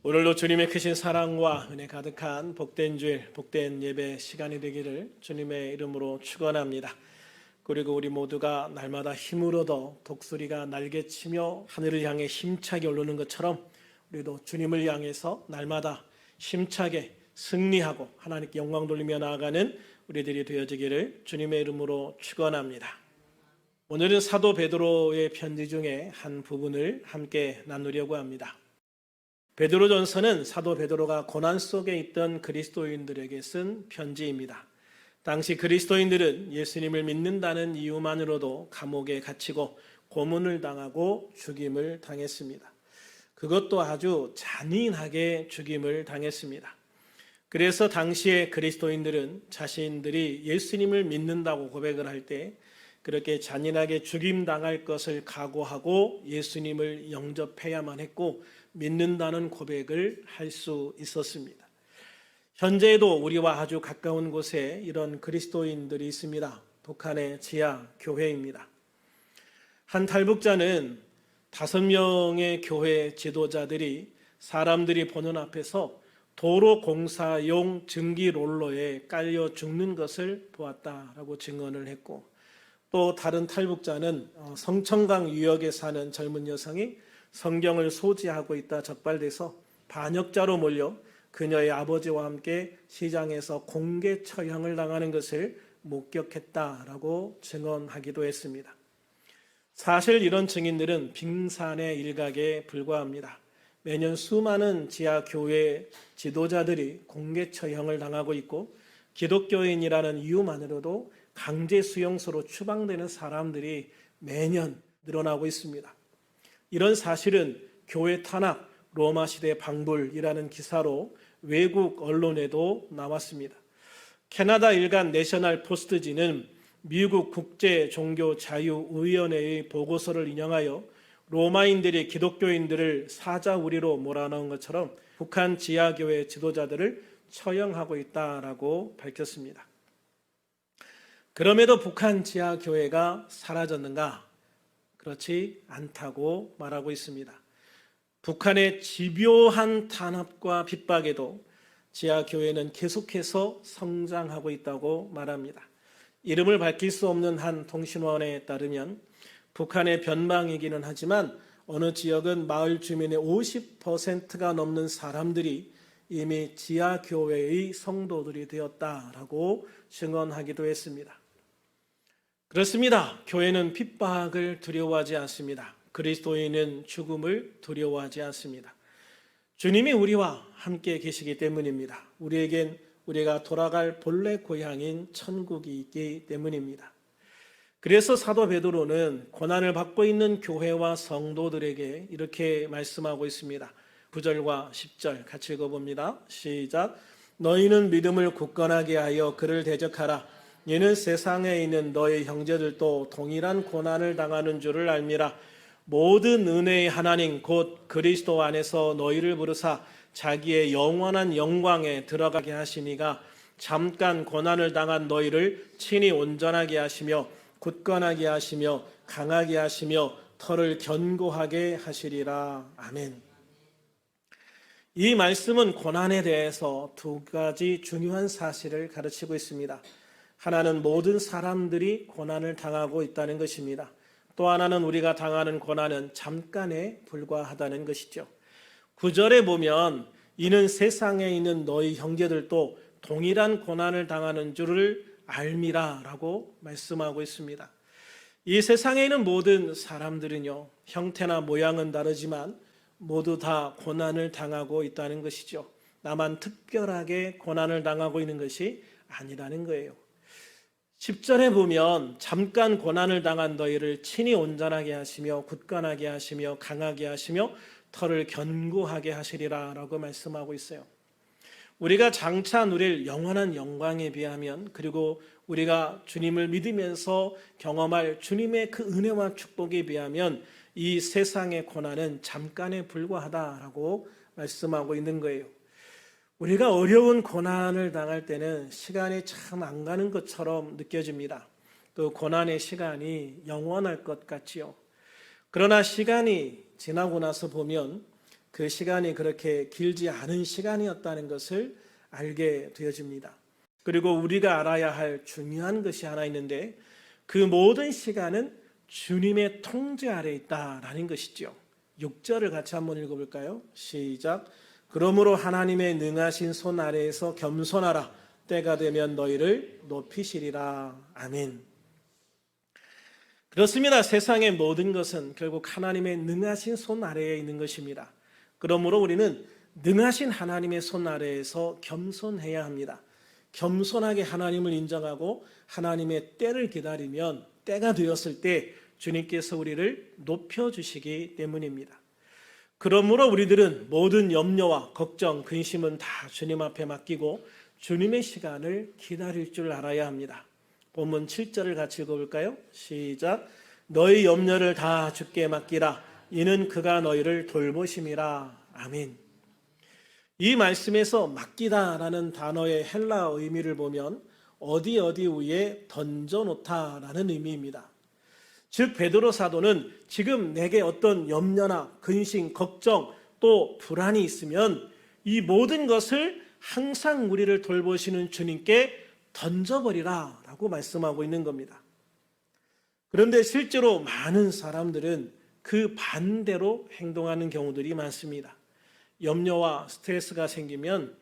오늘도 주님의 크신 사랑과 은혜 가득한 복된 주일, 복된 예배 시간이 되기를 주님의 이름으로 축원합니다. 그리고 우리 모두가 날마다 힘을 얻어 독수리가 날개치며 하늘을 향해 힘차게 오르는 것처럼 우리도 주님을 향해서 날마다 힘차게 승리하고 하나님께 영광 돌리며 나아가는 우리들이 되어지기를 주님의 이름으로 축원합니다. 오늘은 사도 베드로의 편지 중에 한 부분을 함께 나누려고 합니다. 베드로전서는 사도 베드로가 고난 속에 있던 그리스도인들에게 쓴 편지입니다. 당시 그리스도인들은 예수님을 믿는다는 이유만으로도 감옥에 갇히고 고문을 당하고 죽임을 당했습니다. 그것도 아주 잔인하게 죽임을 당했습니다. 그래서 당시의 그리스도인들은 자신들이 예수님을 믿는다고 고백을 할 때 그렇게 잔인하게 죽임당할 것을 각오하고 예수님을 영접해야만 했고 믿는다는 고백을 할 수 있었습니다. 현재에도 우리와 아주 가까운 곳에 이런 그리스도인들이 있습니다. 북한의 지하 교회입니다. 한 탈북자는 5명의 교회 지도자들이 사람들이 보는 앞에서 도로 공사용 증기 롤러에 깔려 죽는 것을 보았다라고 증언을 했고, 또 다른 탈북자는 성천강 유역에 사는 젊은 여성이 성경을 소지하고 있다 적발돼서 반역자로 몰려 그녀의 아버지와 함께 시장에서 공개 처형을 당하는 것을 목격했다라고 증언하기도 했습니다. 사실 이런 증인들은 빙산의 일각에 불과합니다. 매년 수많은 지하 교회 지도자들이 공개 처형을 당하고 있고 기독교인이라는 이유만으로도 강제 수용소로 추방되는 사람들이 매년 늘어나고 있습니다. 이런 사실은 교회 탄압, 로마 시대 방불이라는 기사로 외국 언론에도 나왔습니다. 캐나다 일간 내셔널 포스트지는 미국 국제종교자유의원회의 보고서를 인용하여 로마인들이 기독교인들을 사자우리로 몰아넣은 것처럼 북한 지하교회 지도자들을 처형하고 있다라고 밝혔습니다. 그럼에도 북한 지하교회가 사라졌는가? 그렇지 않다고 말하고 있습니다. 북한의 집요한 탄압과 핍박에도 지하교회는 계속해서 성장하고 있다고 말합니다. 이름을 밝힐 수 없는 한 통신원에 따르면 북한의 변방이기는 하지만 어느 지역은 마을 주민의 50%가 넘는 사람들이 이미 지하교회의 성도들이 되었다라고 증언하기도 했습니다. 그렇습니다. 교회는 핍박을 두려워하지 않습니다. 그리스도인은 죽음을 두려워하지 않습니다. 주님이 우리와 함께 계시기 때문입니다. 우리에겐 우리가 돌아갈 본래 고향인 천국이 있기 때문입니다. 그래서 사도 베드로는 고난을 받고 있는 교회와 성도들에게 이렇게 말씀하고 있습니다. 9절과 10절 같이 읽어봅니다. 시작. 너희는 믿음을 굳건하게 하여 그를 대적하라. 이는 세상에 있는 너희 형제들도 동일한 고난을 당하는 줄을 알미라. 모든 은혜의 하나님 곧 그리스도 안에서 너희를 부르사 자기의 영원한 영광에 들어가게 하시니가 잠깐 고난을 당한 너희를 친히 온전하게 하시며 굳건하게 하시며 강하게 하시며 털을 견고하게 하시리라. 아멘. 이 말씀은 고난에 대해서 두 가지 중요한 사실을 가르치고 있습니다. 하나는 모든 사람들이 고난을 당하고 있다는 것입니다. 또 하나는 우리가 당하는 고난은 잠깐에 불과하다는 것이죠. 9절에 보면 이는 세상에 있는 너희 형제들도 동일한 고난을 당하는 줄을 알미라 라고 말씀하고 있습니다. 이 세상에 있는 모든 사람들은요, 형태나 모양은 다르지만 모두 다 고난을 당하고 있다는 것이죠. 나만 특별하게 고난을 당하고 있는 것이 아니라는 거예요. 10절에 보면 잠깐 고난을 당한 너희를 친히 온전하게 하시며 굳건하게 하시며 강하게 하시며 털을 견고하게 하시리라 라고 말씀하고 있어요. 우리가 장차 누릴 영원한 영광에 비하면, 그리고 우리가 주님을 믿으면서 경험할 주님의 그 은혜와 축복에 비하면 이 세상의 고난은 잠깐에 불과하다라고 말씀하고 있는 거예요. 우리가 어려운 고난을 당할 때는 시간이 참 안 가는 것처럼 느껴집니다. 그 고난의 시간이 영원할 것 같지요. 그러나 시간이 지나고 나서 보면 그 시간이 그렇게 길지 않은 시간이었다는 것을 알게 되어집니다. 그리고 우리가 알아야 할 중요한 것이 하나 있는데 그 모든 시간은 주님의 통제 아래 있다라는 것이죠. 6절을 같이 한번 읽어볼까요? 시작. 그러므로 하나님의 능하신 손 아래에서 겸손하라. 때가 되면 너희를 높이시리라. 아멘. 그렇습니다. 세상의 모든 것은 결국 하나님의 능하신 손 아래에 있는 것입니다. 그러므로 우리는 능하신 하나님의 손 아래에서 겸손해야 합니다. 겸손하게 하나님을 인정하고 하나님의 때를 기다리면 때가 되었을 때 주님께서 우리를 높여주시기 때문입니다. 그러므로 우리들은 모든 염려와 걱정, 근심은 다 주님 앞에 맡기고 주님의 시간을 기다릴 줄 알아야 합니다. 본문 7절을 같이 읽어볼까요? 시작. 너희 염려를 다 주께 맡기라. 이는 그가 너희를 돌보심이라. 아멘. 이 말씀에서 맡기다라는 단어의 헬라 의미를 보면 어디 위에 던져놓다라는 의미입니다. 즉 베드로 사도는 지금 내게 어떤 염려나 근심, 걱정 또 불안이 있으면 이 모든 것을 항상 우리를 돌보시는 주님께 던져버리라 라고 말씀하고 있는 겁니다. 그런데 실제로 많은 사람들은 그 반대로 행동하는 경우들이 많습니다. 염려와 스트레스가 생기면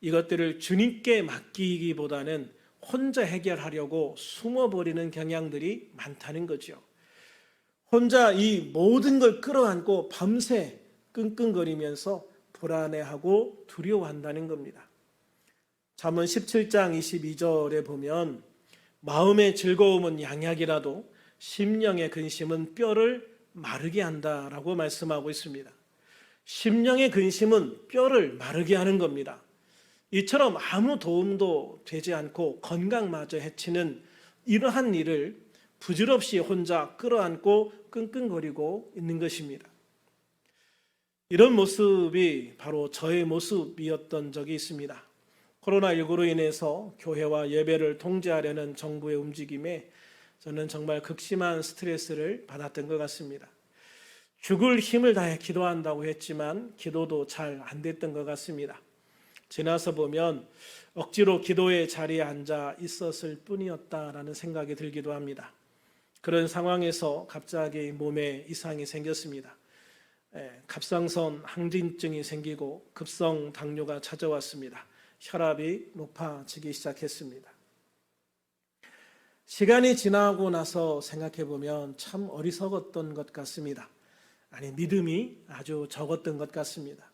이것들을 주님께 맡기기보다는 혼자 해결하려고 숨어버리는 경향들이 많다는 거죠. 혼자 이 모든 걸 끌어안고 밤새 끙끙거리면서 불안해하고 두려워한다는 겁니다. 잠언 17장 22절에 보면 마음의 즐거움은 양약이라도 심령의 근심은 뼈를 마르게 한다라고 말씀하고 있습니다. 심령의 근심은 뼈를 마르게 하는 겁니다. 이처럼 아무 도움도 되지 않고 건강마저 해치는 이러한 일을 부질없이 혼자 끌어안고 끙끙거리고 있는 것입니다. 이런 모습이 바로 저의 모습이었던 적이 있습니다. 코로나19로 인해서 교회와 예배를 통제하려는 정부의 움직임에 저는 정말 극심한 스트레스를 받았던 것 같습니다. 죽을 힘을 다해 기도한다고 했지만 기도도 잘 안 됐던 것 같습니다. 지나서 보면 억지로 기도의 자리에 앉아 있었을 뿐이었다라는 생각이 들기도 합니다. 그런 상황에서 갑자기 몸에 이상이 생겼습니다. 갑상선 항진증이 생기고 급성 당뇨가 찾아왔습니다. 혈압이 높아지기 시작했습니다. 시간이 지나고 나서 생각해 보면 참 어리석었던 것 같습니다. 아니, 믿음이 아주 적었던 것 같습니다.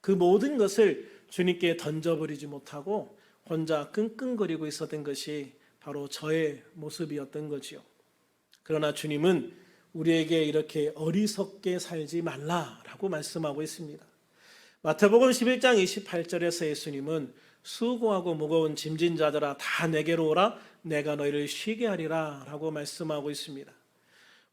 그 모든 것을 주님께 던져버리지 못하고 혼자 끙끙거리고 있었던 것이 바로 저의 모습이었던 거지요. 그러나 주님은 우리에게 이렇게 어리석게 살지 말라라고 말씀하고 있습니다. 마태복음 11장 28절에서 예수님은 수고하고 무거운 짐진 자들아 다 내게로 오라 내가 너희를 쉬게 하리라 라고 말씀하고 있습니다.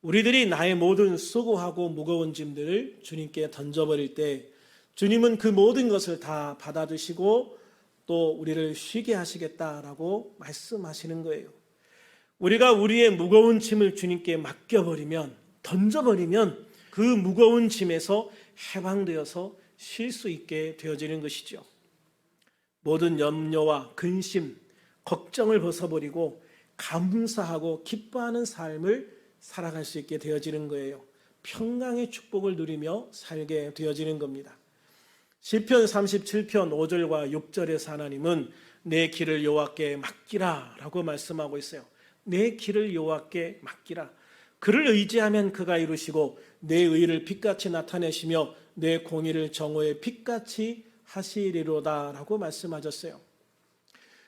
우리들이 나의 모든 수고하고 무거운 짐들을 주님께 던져버릴 때 주님은 그 모든 것을 다 받아주시고 또 우리를 쉬게 하시겠다라고 말씀하시는 거예요. 우리가 우리의 무거운 짐을 주님께 맡겨버리면, 던져버리면 그 무거운 짐에서 해방되어서 쉴 수 있게 되어지는 것이죠. 모든 염려와 근심, 걱정을 벗어버리고 감사하고 기뻐하는 삶을 살아갈 수 있게 되어지는 거예요. 평강의 축복을 누리며 살게 되어지는 겁니다. 시편 37편 5절과 6절에서 하나님은 내 길을 여호와께 맡기라 라고 말씀하고 있어요. 내 길을 여호와께 맡기라. 그를 의지하면 그가 이루시고 내 의를 빛같이 나타내시며 내 공의를 정오의 빛같이 하시리로다 라고 말씀하셨어요.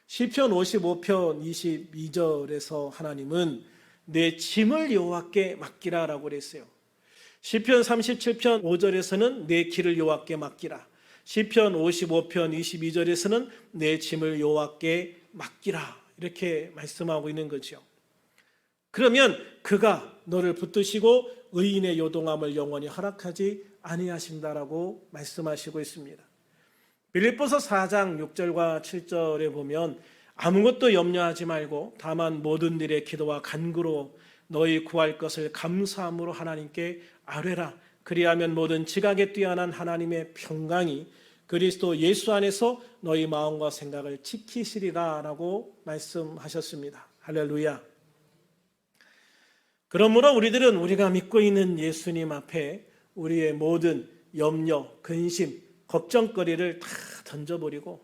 시편 55편 22절에서 하나님은 내 짐을 여호와께 맡기라 라고 그랬어요. 시편 37편 5절에서는 내 길을 여호와께 맡기라. 시편 55편 22절에서는 내 짐을 여호와께 맡기라 이렇게 말씀하고 있는 거죠. 그러면 그가 너를 붙드시고 의인의 요동함을 영원히 허락하지 아니하신다라고 말씀하시고 있습니다. 빌립보서 4장 6절과 7절에 보면 아무것도 염려하지 말고 다만 모든 일에 기도와 간구로 너희 구할 것을 감사함으로 하나님께 아뢰라. 그리하면 모든 지각에 뛰어난 하나님의 평강이 그리스도 예수 안에서 너희 마음과 생각을 지키시리라 라고 말씀하셨습니다. 할렐루야. 그러므로 우리들은 우리가 믿고 있는 예수님 앞에 우리의 모든 염려, 근심, 걱정거리를 다 던져버리고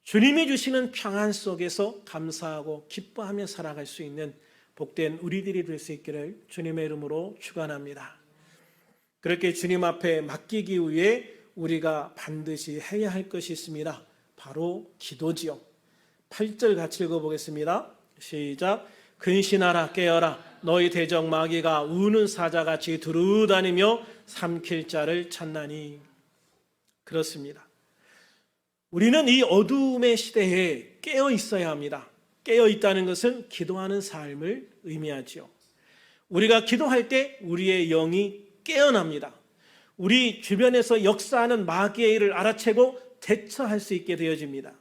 주님이 주시는 평안 속에서 감사하고 기뻐하며 살아갈 수 있는 복된 우리들이 될 수 있기를 주님의 이름으로 축원합니다. 그렇게 주님 앞에 맡기기 위해 우리가 반드시 해야 할 것이 있습니다. 바로 기도지요. 8절 같이 읽어보겠습니다. 시작. 근신하라 깨어라 너희 대적 마귀가 우는 사자같이 두루다니며 삼킬 자를 찾나니. 그렇습니다. 우리는 이 어두움의 시대에 깨어 있어야 합니다. 깨어 있다는 것은 기도하는 삶을 의미하죠. 우리가 기도할 때 우리의 영이 깨어납니다. 우리 주변에서 역사하는 마귀의 일을 알아채고 대처할 수 있게 되어집니다.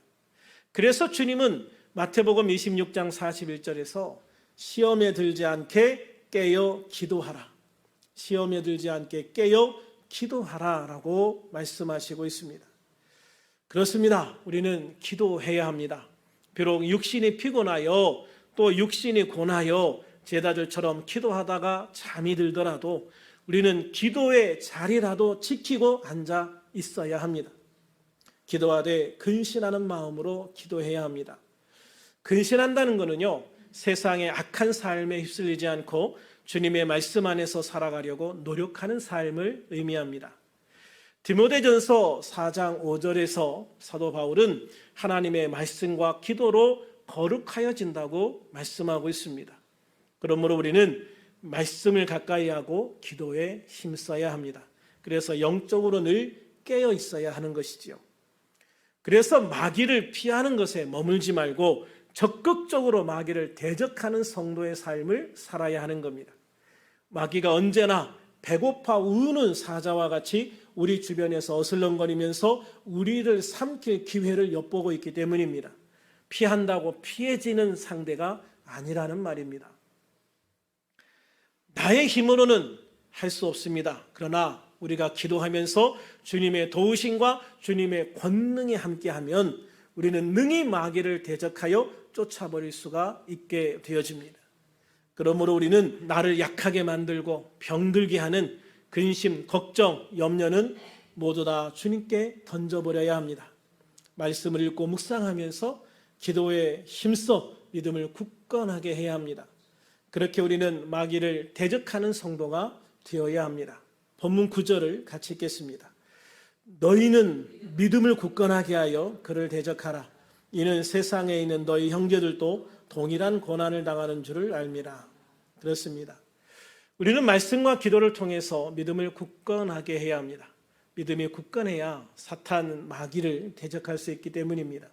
그래서 주님은 마태복음 26장 41절에서 시험에 들지 않게 깨어 기도하라. 시험에 들지 않게 깨어 기도하라 라고 말씀하시고 있습니다. 그렇습니다. 우리는 기도해야 합니다. 비록 육신이 피곤하여 또 육신이 고나여 제자들처럼 기도하다가 잠이 들더라도 우리는 기도의 자리라도 지키고 앉아 있어야 합니다. 기도하되 근신하는 마음으로 기도해야 합니다. 근신한다는 것은요, 세상의 악한 삶에 휩쓸리지 않고 주님의 말씀 안에서 살아가려고 노력하는 삶을 의미합니다. 디모데전서 4장 5절에서 사도 바울은 하나님의 말씀과 기도로 거룩하여진다고 말씀하고 있습니다. 그러므로 우리는 말씀을 가까이 하고 기도에 힘써야 합니다. 그래서 영적으로 늘 깨어 있어야 하는 것이지요. 그래서 마귀를 피하는 것에 머물지 말고 적극적으로 마귀를 대적하는 성도의 삶을 살아야 하는 겁니다. 마귀가 언제나 배고파 우는 사자와 같이 우리 주변에서 어슬렁거리면서 우리를 삼킬 기회를 엿보고 있기 때문입니다. 피한다고 피해지는 상대가 아니라는 말입니다. 나의 힘으로는 할 수 없습니다. 그러나 우리가 기도하면서 주님의 도우심과 주님의 권능이 함께하면 우리는 능히 마귀를 대적하여 쫓아버릴 수가 있게 되어집니다. 그러므로 우리는 나를 약하게 만들고 병들게 하는 근심, 걱정, 염려는 모두 다 주님께 던져버려야 합니다. 말씀을 읽고 묵상하면서 기도에 힘써 믿음을 굳건하게 해야 합니다. 그렇게 우리는 마귀를 대적하는 성도가 되어야 합니다. 본문 9절을 같이 읽겠습니다. 너희는 믿음을 굳건하게 하여 그를 대적하라. 이는 세상에 있는 너희 형제들도 동일한 고난을 당하는 줄을 알미라. 그렇습니다. 우리는 말씀과 기도를 통해서 믿음을 굳건하게 해야 합니다. 믿음이 굳건해야 사탄 마귀를 대적할 수 있기 때문입니다.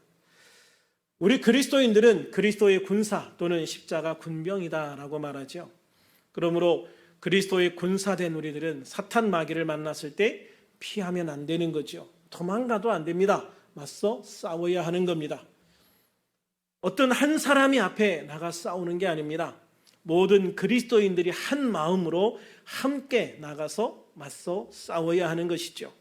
우리 그리스도인들은 그리스도의 군사 또는 십자가 군병이다라고 말하죠. 그러므로 그리스도의 군사된 우리들은 사탄 마귀를 만났을 때 피하면 안 되는 거죠. 도망가도 안 됩니다. 맞서 싸워야 하는 겁니다. 어떤 한 사람이 앞에 나가 싸우는 게 아닙니다. 모든 그리스도인들이 한 마음으로 함께 나가서 맞서 싸워야 하는 것이죠.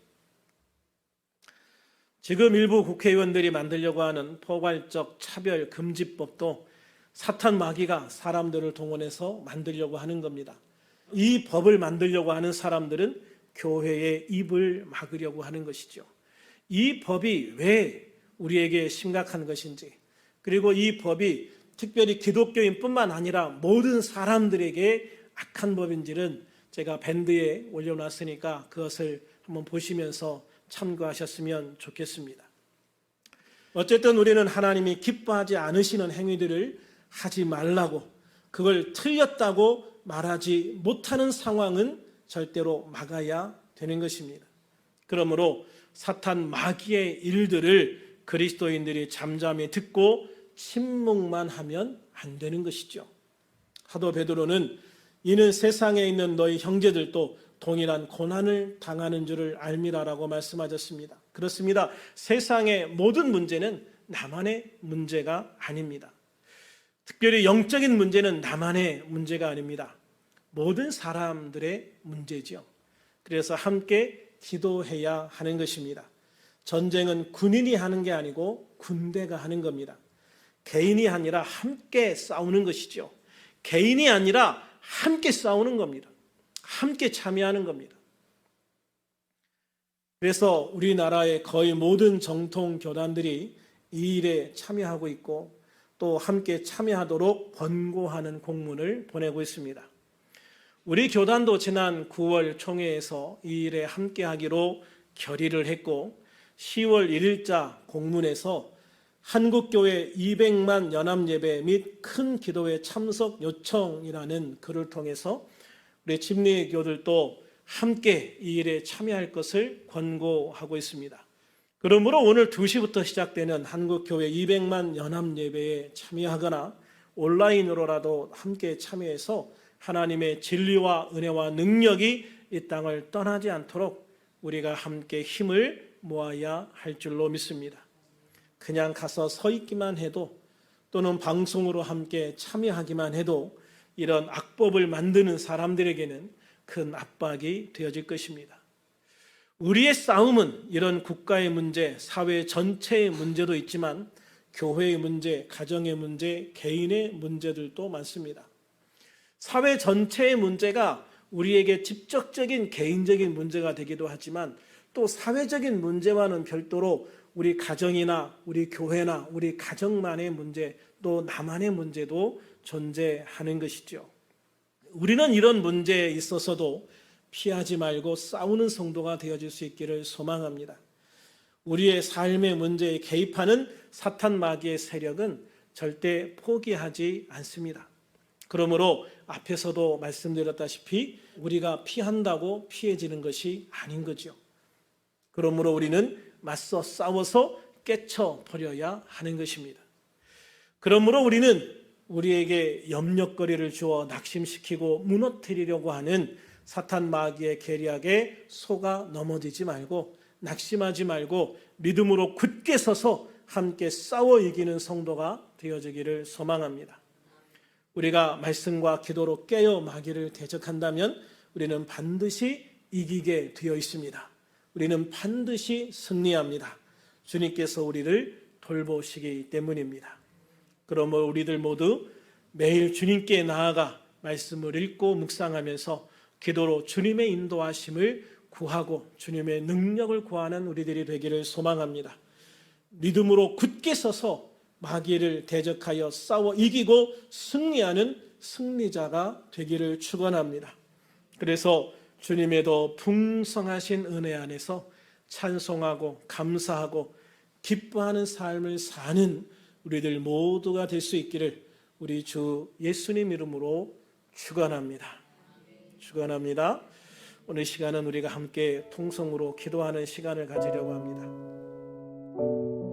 지금 일부 국회의원들이 만들려고 하는 포괄적 차별 금지법도 사탄 마귀가 사람들을 동원해서 만들려고 하는 겁니다. 이 법을 만들려고 하는 사람들은 교회의 입을 막으려고 하는 것이죠. 이 법이 왜 우리에게 심각한 것인지, 그리고 이 법이 특별히 기독교인뿐만 아니라 모든 사람들에게 악한 법인지는 제가 밴드에 올려놨으니까 그것을 한번 보시면서 참고하셨으면 좋겠습니다. 어쨌든 우리는 하나님이 기뻐하지 않으시는 행위들을 하지 말라고, 그걸 틀렸다고 말하지 못하는 상황은 절대로 막아야 되는 것입니다. 그러므로 사탄 마귀의 일들을 그리스도인들이 잠잠히 듣고 침묵만 하면 안 되는 것이죠. 사도 베드로는 이는 세상에 있는 너희 형제들도 동일한 고난을 당하는 줄을 알미라라고 말씀하셨습니다. 그렇습니다. 세상의 모든 문제는 나만의 문제가 아닙니다. 특별히 영적인 문제는 나만의 문제가 아닙니다. 모든 사람들의 문제죠. 그래서 함께 기도해야 하는 것입니다. 전쟁은 군인이 하는 게 아니고 군대가 하는 겁니다. 개인이 아니라 함께 싸우는 것이죠. 개인이 아니라 함께 싸우는 겁니다. 함께 참여하는 겁니다. 그래서 우리나라의 거의 모든 정통 교단들이 이 일에 참여하고 있고 또 함께 참여하도록 권고하는 공문을 보내고 있습니다. 우리 교단도 지난 9월 총회에서 이 일에 함께하기로 결의를 했고 10월 1일자 공문에서 한국교회 200만 연합예배 및 큰 기도회 참석 요청이라는 글을 통해서 우리 침례교들도 함께 이 일에 참여할 것을 권고하고 있습니다. 그러므로 오늘 2시부터 시작되는 한국교회 200만 연합예배에 참여하거나 온라인으로라도 함께 참여해서 하나님의 진리와 은혜와 능력이 이 땅을 떠나지 않도록 우리가 함께 힘을 모아야 할 줄로 믿습니다. 그냥 가서 서 있기만 해도 또는 방송으로 함께 참여하기만 해도 이런 악법을 만드는 사람들에게는 큰 압박이 되어질 것입니다. 우리의 싸움은 이런 국가의 문제, 사회 전체의 문제도 있지만 교회의 문제, 가정의 문제, 개인의 문제들도 많습니다. 사회 전체의 문제가 우리에게 직접적인 개인적인 문제가 되기도 하지만 또 사회적인 문제와는 별도로 우리 가정이나 우리 교회나 우리 가정만의 문제 또 나만의 문제도 존재하는 것이죠. 우리는 이런 문제에 있어서도 피하지 말고 싸우는 성도가 되어질 수 있기를 소망합니다. 우리의 삶의 문제에 개입하는 사탄 마귀의 세력은 절대 포기하지 않습니다. 그러므로 앞에서도 말씀드렸다시피 우리가 피한다고 피해지는 것이 아닌 거죠. 그러므로 우리는 맞서 싸워서 깨쳐버려야 하는 것입니다. 그러므로 우리는 우리에게 염려거리를 주어 낙심시키고 무너뜨리려고 하는 사탄 마귀의 계략에 속아 넘어지지 말고 낙심하지 말고 믿음으로 굳게 서서 함께 싸워 이기는 성도가 되어지기를 소망합니다. 우리가 말씀과 기도로 깨어 마귀를 대적한다면 우리는 반드시 이기게 되어 있습니다. 우리는 반드시 승리합니다. 주님께서 우리를 돌보시기 때문입니다. 그러므로 우리들 모두 매일 주님께 나아가 말씀을 읽고 묵상하면서 기도로 주님의 인도하심을 구하고 주님의 능력을 구하는 우리들이 되기를 소망합니다. 믿음으로 굳게 서서 마귀를 대적하여 싸워 이기고 승리하는 승리자가 되기를 축원합니다. 그래서 주님의 더 풍성하신 은혜 안에서 찬송하고 감사하고 기뻐하는 삶을 사는 우리들 모두가 될 수 있기를 우리 주 예수님 이름으로 축원합니다. 축원합니다. 오늘 시간은 우리가 함께 통성으로 기도하는 시간을 가지려고 합니다.